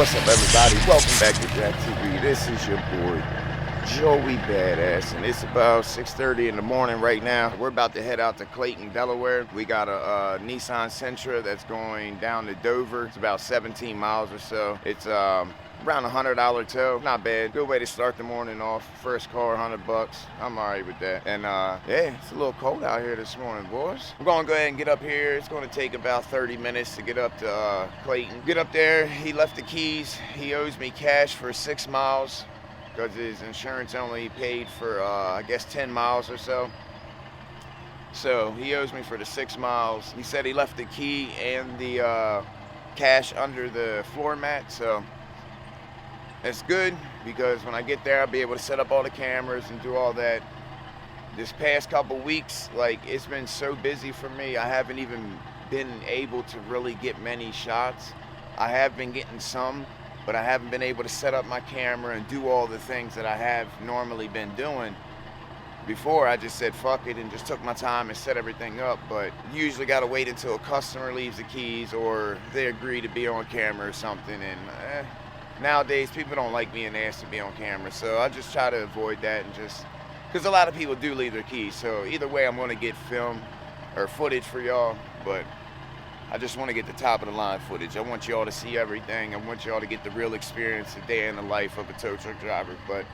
What's up, everybody? Welcome back to JCKD. This is your boy Joby Badass, and it's about 6:30 in the morning right now. We're about to head out to Clayton, Delaware. We got a Nissan Sentra that's going down to Dover. It's about 17 miles or so. It's around $100 tow. Not bad. Good way to start the morning off. First car, $100. I'm all right with that. And yeah, it's a little cold out here this morning, boys. We're gonna go ahead and get up here. It's gonna take about 30 minutes to get up to Clayton. Get up there. He left the keys. He owes me cash for 6 miles because his insurance only paid for I guess 10 miles or so. So he owes me for the 6 miles. He said he left the key and the cash under the floor mat, so it's good because when I get there, I'll be able to set up all the cameras and do all that. This past couple weeks, like, it's been so busy for me, I haven't even been able to really get many shots. I have been getting some, but I haven't been able to set up my camera and do all the things that I have normally been doing. Before, I just said fuck it and just took my time and set everything up, but you usually gotta wait until a customer leaves the keys or they agree to be on camera or something, and nowadays people don't like being asked to be on camera, so I just try to avoid that, and just because a lot of people do leave their keys. So either way, I'm gonna get film or footage for y'all, but I just want to get the top of the line footage. I want y'all to see everything. I want y'all to get the real experience, the day in the life of a tow truck driver. But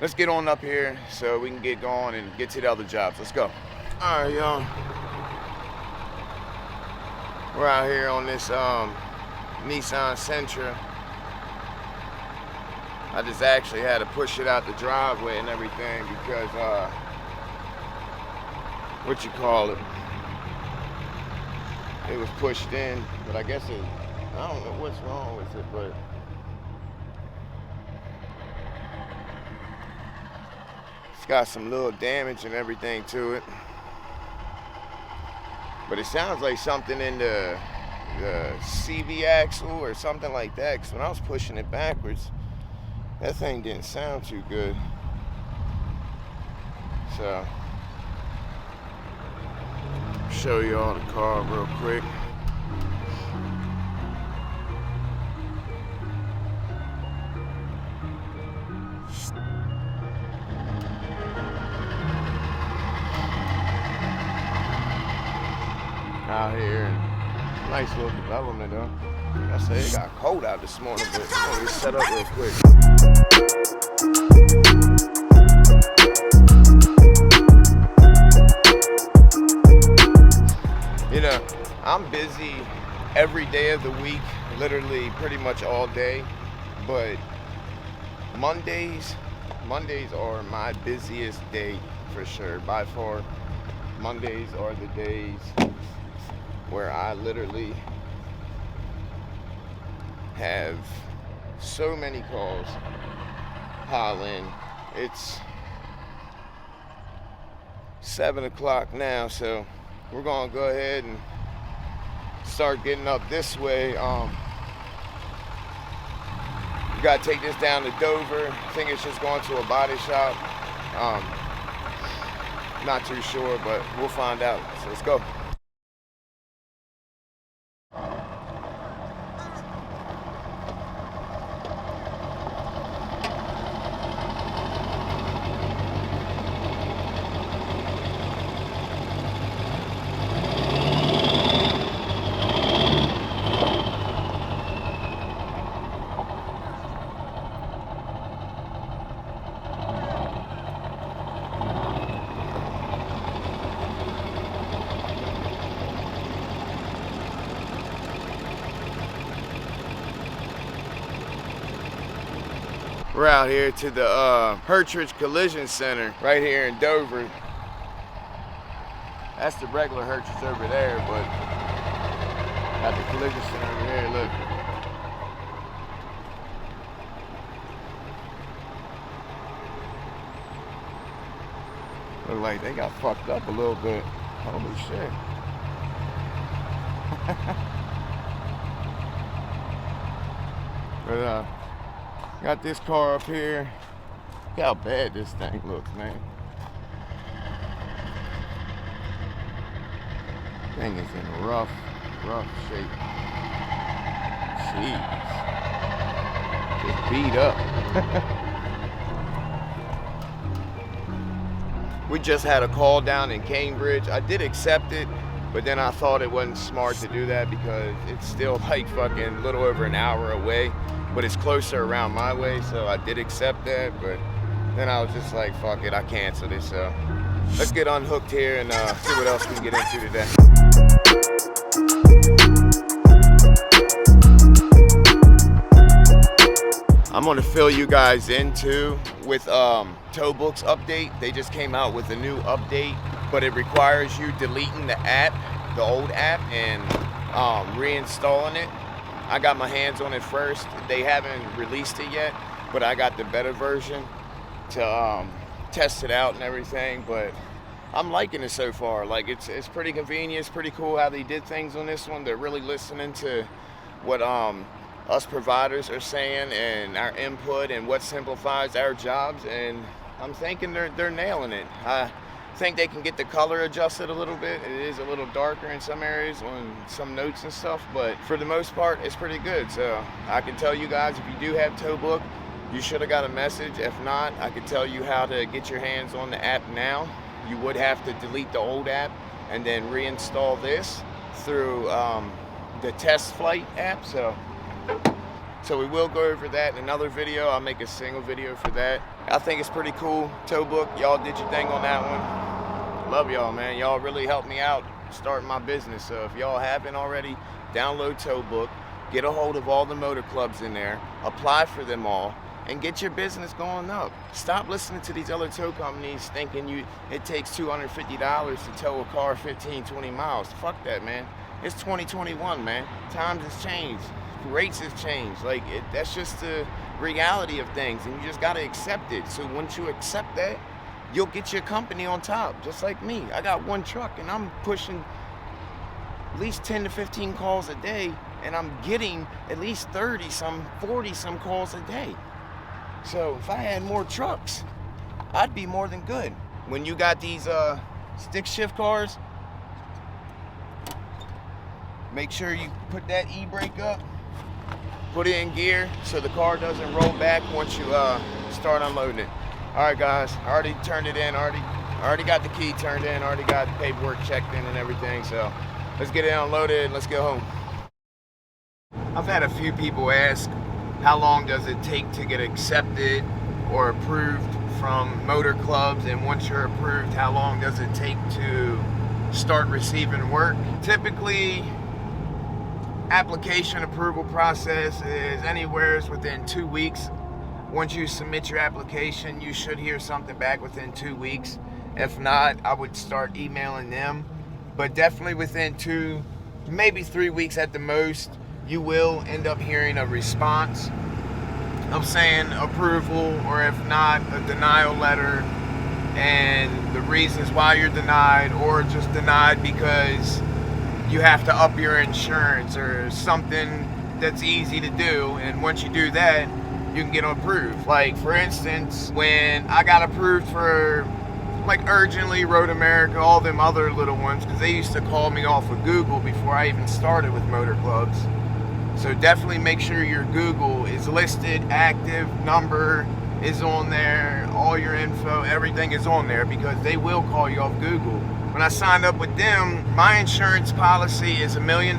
let's get on up here so we can get going and get to the other jobs. Let's go. All right, y'all. We're out here on this Nissan Sentra. I just actually had to push it out the driveway and everything because what you call it? It was pushed in, but I guess I don't know what's wrong with it, but it's got some little damage and everything to it. But it sounds like something in the CV axle or something like that, because when I was pushing it backwards, that thing didn't sound too good. So show you all the car real quick. Out here, nice little development though. I say it got cold out this morning, but let me set up real quick. You know, I'm busy every day of the week, literally pretty much all day, but Mondays are my busiest day for sure, by far. Mondays are the days where I literally have so many calls pile in. It's 7 o'clock now, so we're gonna go ahead and start getting up this way. You gotta take this down to Dover. I think it's just going to a body shop. Not too sure, but we'll find out. So let's go. We're out here to the Hertridge Collision Center right here in Dover. That's the regular Hertridge over there, but got the collision center over here, look. Look like they got fucked up a little bit. Holy shit. But got this car up here. Look how bad this thing looks, man. Thing is in rough shape. Jeez. just beat up. We just had a call down in Cambridge. I did accept it, but then I thought it wasn't smart to do that because it's still like fucking a little over an hour away, but it's closer around my way, so I did accept that, but then I was just like, fuck it, I canceled it, so let's get unhooked here and see what else we can get into today. I'm gonna fill you guys into with Towbook's update. They just came out with a new update, but it requires you deleting the app, the old app, and reinstalling it. I got my hands on it first. They haven't released it yet, but I got the beta version to test it out and everything, but I'm liking it so far. Like it's pretty convenient, it's pretty cool how they did things on this one. They're really listening to what us providers are saying and our input and what simplifies our jobs, and I'm thinking they're nailing it. I think they can get the color adjusted a little bit. It is a little darker in some areas on some notes and stuff, but for the most part it's pretty good. So I can tell you guys, if you do have Towbook, you should have got a message. If not, I can tell you how to get your hands on the app now. You would have to delete the old app and then reinstall this through the test flight app. So we will go over that in another video. I'll make a single video for that. I think it's pretty cool. Towbook, y'all did your thing on that one. Love y'all, man. Y'all really helped me out starting my business. So if y'all haven't already, download Towbook, get a hold of all the motor clubs in there, apply for them all, and get your business going up. Stop listening to these other tow companies thinking it takes $250 to tow a car 15, 20 miles. Fuck that, man. It's 2021, man. Times has changed. Rates has changed. Like, that's just the reality of things, and you just gotta accept it. So once you accept that, you'll get your company on top, just like me. I got one truck, and I'm pushing at least 10 to 15 calls a day, and I'm getting at least 30 some, 40 some calls a day. So if I had more trucks, I'd be more than good. When you got these stick shift cars, make sure you put that e-brake up, put it in gear so the car doesn't roll back once you start unloading it. All right, guys, I already turned it in, already got the key turned in, already got the paperwork checked in and everything, so let's get it unloaded and let's go home. I've had a few people ask, how long does it take to get accepted or approved from motor clubs, and once you're approved, how long does it take to start receiving work? Typically, application approval process is anywhere within 2 weeks. Once you submit your application, you should hear something back within 2 weeks. If not, I would start emailing them, but definitely within 2, maybe 3 weeks at the most, you will end up hearing a response of saying approval, or if not, a denial letter and the reasons why you're denied, or just denied because you have to up your insurance or something that's easy to do, and once you do that, you can get approved. Like, for instance, when I got approved for like Urgently, Road America, all them other little ones, because they used to call me off of Google before I even started with motor clubs. So definitely make sure your Google is listed, active, number is on there, all your info, everything is on there, because they will call you off Google. When I signed up with them, my insurance policy is $1 million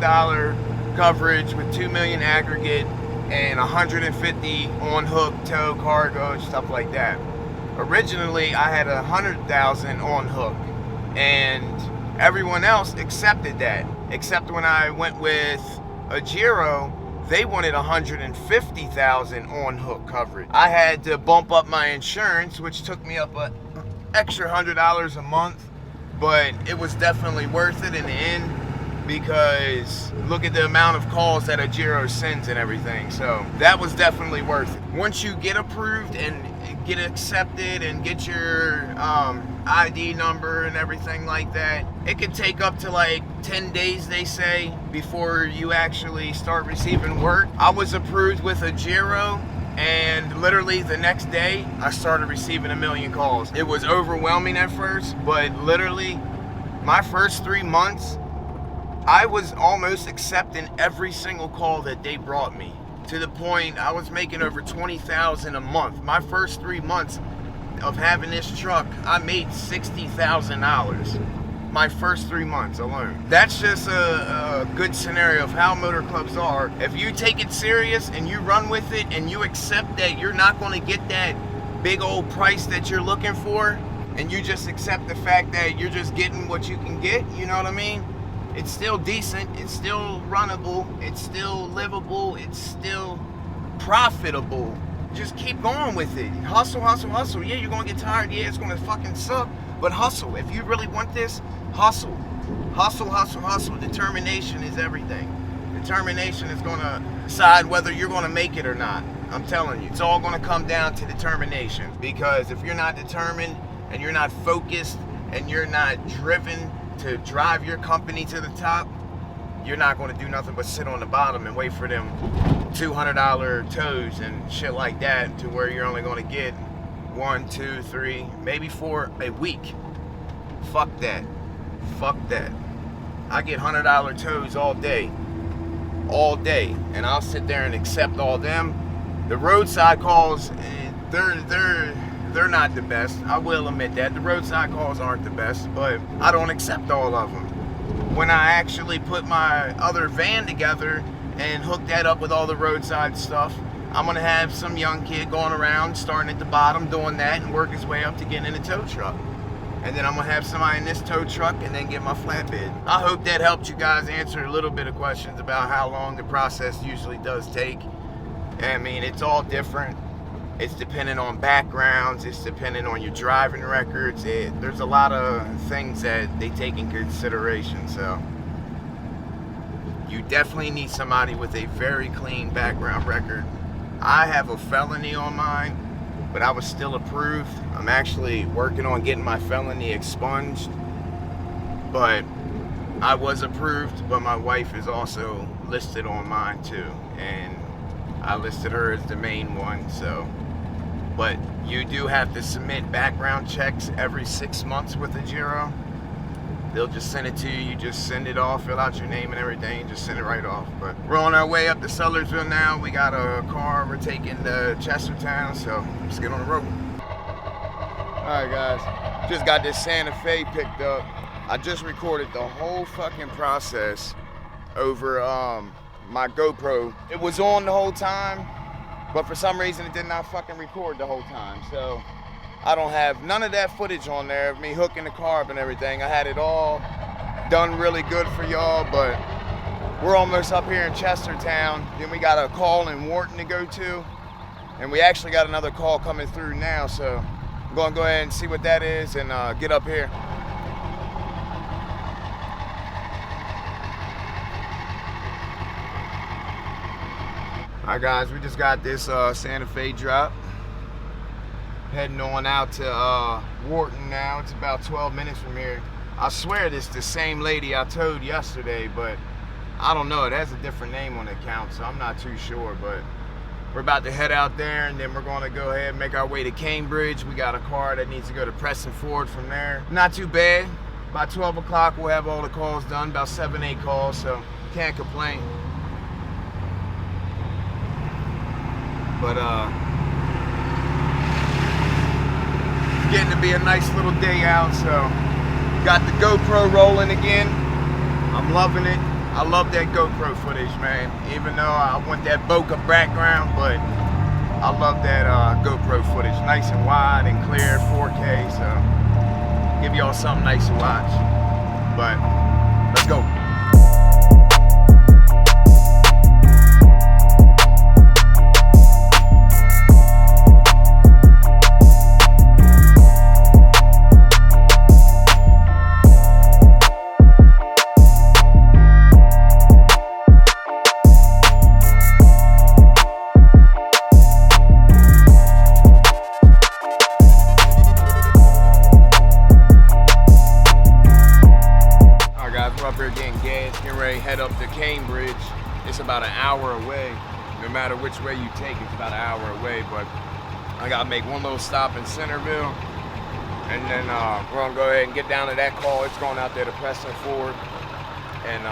coverage with $2 million aggregate and 150 on hook, tow, cargo, stuff like that. Originally, I had 100,000 on hook, and everyone else accepted that. Except when I went with a Giro, they wanted 150,000 on hook coverage. I had to bump up my insurance, which took me up an extra $100 a month, but it was definitely worth it in the end, because look at the amount of calls that a Giro sends and everything. So that was definitely worth it. Once you get approved and get accepted and get your ID number and everything like that, it could take up to like 10 days, they say, before you actually start receiving work. I was approved with a Giro, and literally the next day I started receiving 1 million calls. It was overwhelming at first, but literally my first 3 months, I was almost accepting every single call that they brought me. to the point I was making over $20,000 a month. My first 3 months of having this truck, I made $60,000. My first 3 months alone. That's just a good scenario of how motor clubs are. If you take it serious and you run with it and you accept that you're not going to get that big old price that you're looking for, and you just accept the fact that you're just getting what you can get, you know what I mean? It's still decent, it's still runnable, it's still livable, it's still profitable. Just keep going with it. Hustle, hustle, hustle. Yeah, you're gonna get tired. Yeah, it's gonna fucking suck. But hustle. If you really want this, hustle. Hustle, hustle, hustle. Determination is everything. Determination is gonna decide whether you're gonna make it or not. I'm telling you, it's all gonna come down to determination. Because if you're not determined and you're not focused and you're not driven to drive your company to the top, you're not gonna do nothing but sit on the bottom and wait for them $200 tows and shit like that, to where you're only gonna get 1, 2, 3, maybe 4 a week. Fuck that. Fuck that. I get $100 tows all day, and I'll sit there and accept all them. The roadside calls, they're not the best. I will admit that the roadside calls aren't the best, but I don't accept all of them. When I actually put my other van together and hook that up with all the roadside stuff, I'm gonna have some young kid going around, starting at the bottom, doing that, and work his way up to getting in a tow truck. And then I'm gonna have somebody in this tow truck and then get my flatbed. I hope that helped you guys answer a little bit of questions about how long the process usually does take. I mean, it's all different. It's dependent on backgrounds, it's dependent on your driving records. There's a lot of things that they take in consideration, so you definitely need somebody with a very clean background record. I have a felony on mine, but I was still approved. I'm actually working on getting my felony expunged, but I was approved, but my wife is also listed on mine too, and I listed her as the main one, so. But you do have to submit background checks every 6 months with the Giro. They'll just send it to you. You just send it off, fill out your name and everything, just send it right off. But we're on our way up to Sellersville now. We got a car. We're taking to Chestertown, so let's get on the road. All right, guys. Just got this Santa Fe picked up. I just recorded the whole fucking process over my GoPro. It was on the whole time, but for some reason it did not fucking record the whole time. So I don't have none of that footage on there of me hooking the car up and everything. I had it all done really good for y'all, but we're almost up here in Chestertown. Then we got a call in Wharton to go to, and we actually got another call coming through now, so I'm gonna go ahead and see what that is and get up here. Alright guys, we just got this Santa Fe drop. Heading on out to Wharton now. It's about 12 minutes from here. I swear this is the same lady I towed yesterday, but I don't know. It has a different name on the account, so I'm not too sure. But we're about to head out there, and then we're going to go ahead and make our way to Cambridge. We got a car that needs to go to Preston Ford from there. Not too bad. By 12 o'clock, we'll have all the calls done. About 7, 8 calls, so can't complain. But getting to be a nice little day out, so got the GoPro rolling again. I'm loving it. I love that GoPro footage, man. Even though I want that bokeh background, but I love that GoPro footage. Nice and wide and clear, 4K, so give y'all something nice to watch. But let's go. Head up to Cambridge. It's about an hour away. No matter which way you take, it's about an hour away, but I gotta make one little stop in Centerville, and then we're gonna go ahead and get down to that call. It's going out there to Preston Ford, and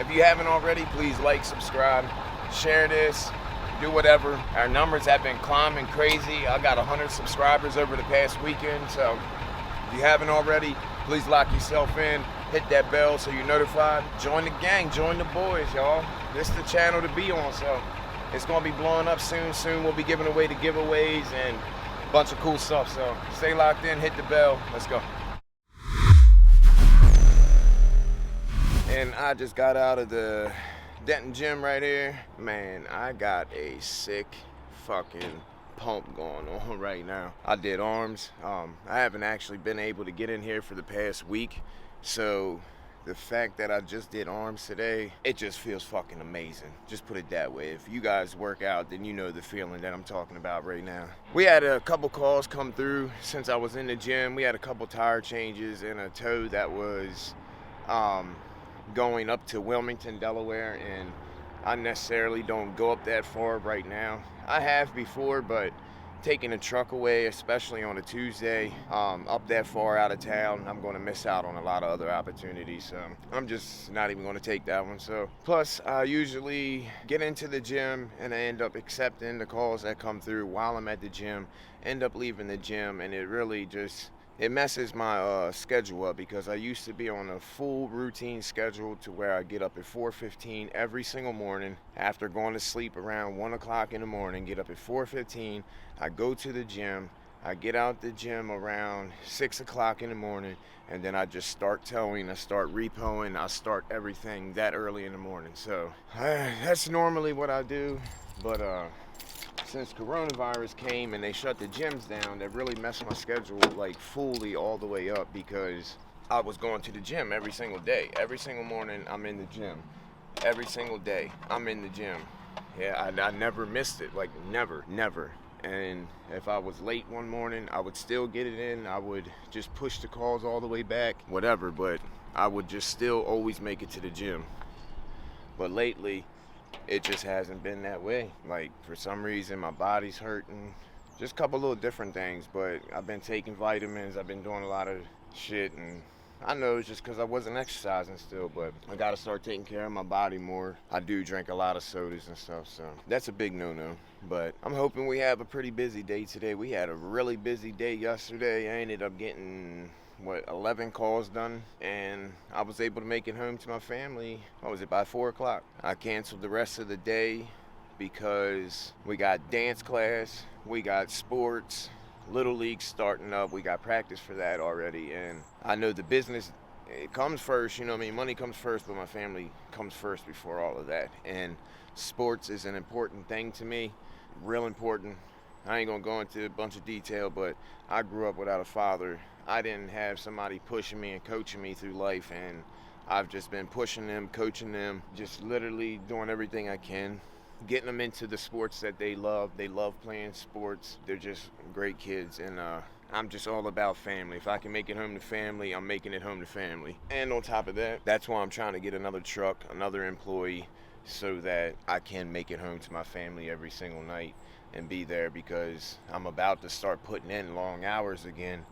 If you haven't already, please like, subscribe, share this, do whatever. Our numbers have been climbing crazy. I got 100 subscribers over the past weekend, so if you haven't already, please lock yourself in, hit that bell so you're notified. Join the gang, join the boys, y'all. This is the channel to be on, so it's gonna be blowing up soon. Soon we'll be giving away the giveaways and a bunch of cool stuff, so stay locked in, hit the bell, let's go. And I just got out of the Denton gym right here. Man, I got a sick fucking pump going on right now. I did arms. I haven't actually been able to get in here for the past week, so the fact that I just did arms today, it just feels fucking amazing. Just put it that way. If you guys work out, then you know the feeling that I'm talking about right now. We had a couple calls come through since I was in the gym. We had a couple tire changes and a tow that was going up to Wilmington, Delaware, and I necessarily don't go up that far right now. I have before, but taking a truck away, especially on a Tuesday, up that far out of town, I'm going to miss out on a lot of other opportunities. So I'm just not even going to take that one. So plus, I usually get into the gym and I end up accepting the calls that come through while I'm at the gym, end up leaving the gym, and it really just, it messes my schedule up, because I used to be on a full routine schedule to where I get up at 4:15 every single morning after going to sleep around 1 o'clock in the morning, get up at 4:15, I go to the gym, I get out the gym around 6 o'clock in the morning, and then I just start towing, I start repoing, I start everything that early in the morning. So that's normally what I do, but since coronavirus came and they shut the gyms down, that really messed my schedule like fully all the way up, because I was going to the gym every single day. Every single morning I'm in the gym. Every single day I'm in the gym. Yeah, I never missed it, like never. And if I was late one morning, I would still get it in. I would just push the calls all the way back, whatever, but I would just still always make it to the gym. But lately, it just hasn't been that way. Like, for some reason, my body's hurting. Just a couple little different things, but I've been taking vitamins. I've been doing a lot of shit, and I know it's just because I wasn't exercising still, but I got to start taking care of my body more. I do drink a lot of sodas and stuff, so that's a big no-no. But I'm hoping we have a pretty busy day today. We had a really busy day yesterday. I ended up getting 11 calls done, and I was able to make it home to my family, what was it, by 4 o'clock. I canceled the rest of the day because we got dance class, we got sports, Little League starting up, we got practice for that already, and I know the business, it comes first, you know what I mean, money comes first, but my family comes first before all of that, and sports is an important thing to me, real important. I ain't gonna go into a bunch of detail, but I grew up without a father. I didn't have somebody pushing me and coaching me through life, and I've just been pushing them, coaching them, just literally doing everything I can, getting them into the sports that they love. They love playing sports. They're just great kids, and I'm just all about family. If I can make it home to family, I'm making it home to family. And on top of that, that's why I'm trying to get another truck, another employee, so that I can make it home to my family every single night and be there, because I'm about to start putting in long hours again,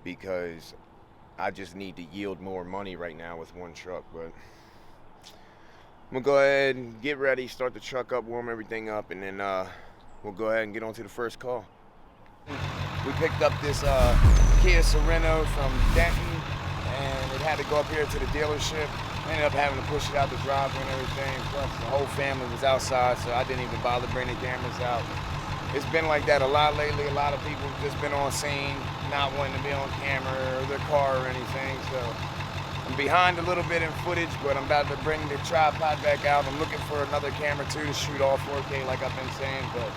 because I just need to yield more money right now with one truck. But I'm gonna go ahead and get ready, start the truck up, warm everything up, and then we'll go ahead and get on to the first call. We picked up this Kia Sorento from Denton, and it had to go up here to the dealership. Ended up having to push it out the driveway and everything, plus the whole family was outside, so I didn't even bother bringing the cameras out. It's been like that a lot lately. A lot of people have just been on scene, not wanting to be on camera or their car or anything, so I'm behind a little bit in footage, but I'm about to bring the tripod back out. I'm looking for another camera too to shoot all 4K like I've been saying, but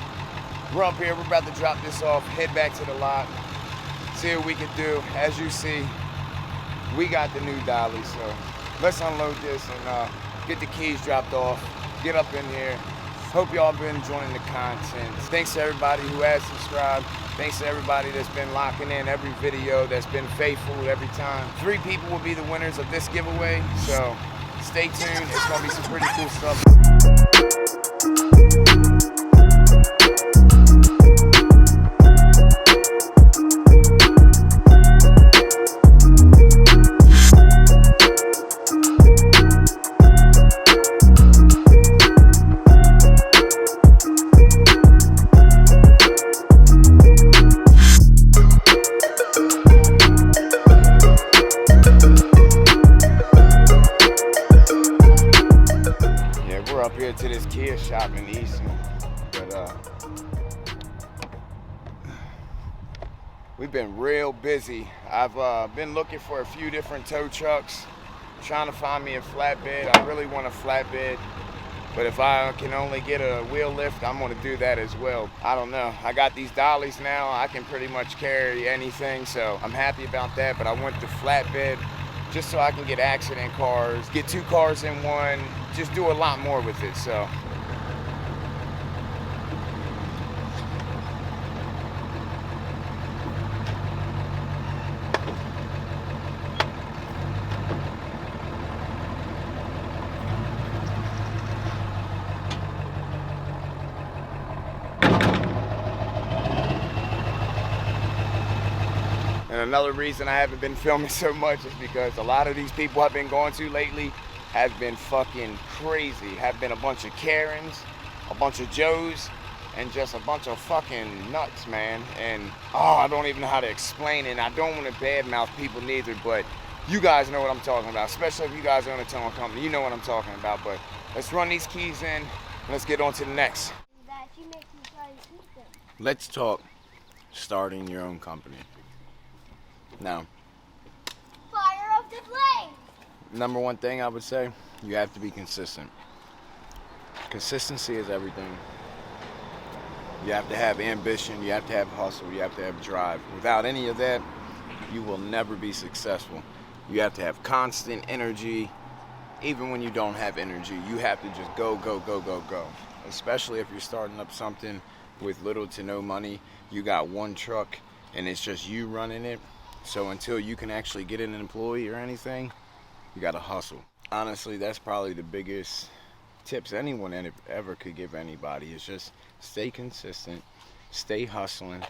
we're up here, we're about to drop this off, head back to the lot, see what we can do. As you see, we got the new dolly, so let's unload this and get the keys dropped off, get up in here. Hope y'all been enjoying the content. Thanks to everybody who has subscribed. Thanks to everybody that's been locking in every video, that's been faithful every time. 3 people will be the winners of this giveaway, so stay tuned. It's gonna be some pretty cool stuff. tour up here to this Kia shop in Easton, but we've been real busy. I've been looking for a few different tow trucks, trying to find me a flatbed. I really want a flatbed, but if I can only get a wheel lift, I'm gonna do that as well. I don't know. I got these dollies now. I can pretty much carry anything, so I'm happy about that, but I want the flatbed just so I can get accident cars, get 2 cars in one, just do a lot more with it, so. And another reason I haven't been filming so much is because a lot of these people I've been going to lately have been fucking crazy. Have been a bunch of Karens, a bunch of Joes, and just a bunch of fucking nuts, man. And I don't even know how to explain it. And I don't want to badmouth people neither, but you guys know what I'm talking about. Especially if you guys own a towing company, you know what I'm talking about. But let's run these keys in and let's get on to the next. Let's talk starting your own company. Now, fire of the flame. Number one thing I would say, you have to be consistent. Consistency is everything. You have to have ambition, you have to have hustle, you have to have drive. Without any of that, you will never be successful. You have to have constant energy. Even when you don't have energy, you have to just go, go, go, go, go. Especially if you're starting up something with little to no money. You got one truck and it's just you running it. So until you can actually get an employee or anything, you gotta hustle. Honestly, that's probably the biggest tips anyone ever could give anybody, is just stay consistent, stay hustling,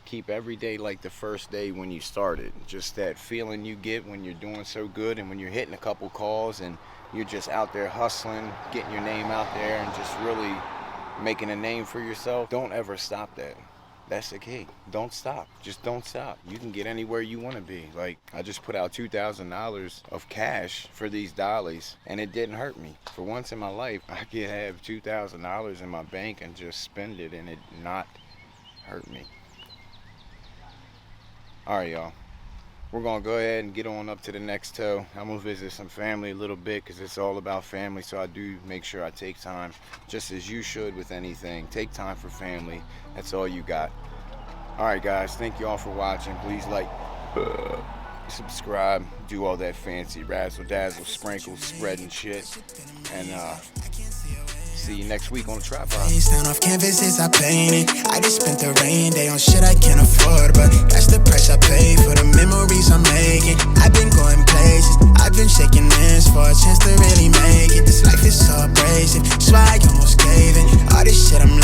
keep every day like the first day when you started. Just that feeling you get when you're doing so good and when you're hitting a couple calls and you're just out there hustling, getting your name out there and just really making a name for yourself. Don't ever stop that. That's the key. Don't stop. Just don't stop. You can get anywhere you want to be. Like, I just put out $2,000 of cash for these dollies, and it didn't hurt me. For once in my life, I could have $2,000 in my bank and just spend it and it not hurt me. All right, y'all. We're going to go ahead and get on up to the next tow. I'm going to visit some family a little bit because it's all about family, so I do make sure I take time, just as you should with anything. Take time for family. That's all you got. All right, guys. Thank you all for watching. Please like, subscribe, do all that fancy razzle dazzle, sprinkle, spreading shit. And see you next week on the tripod. Down off canvases I painted. I just spent the rain day on shit I can't afford, but that's the price I pay for the memories I'm making. I've been going places, I've been shaking hands for a chance to really make it. This life is so abrasive, swag almost gave it. All this shit I'm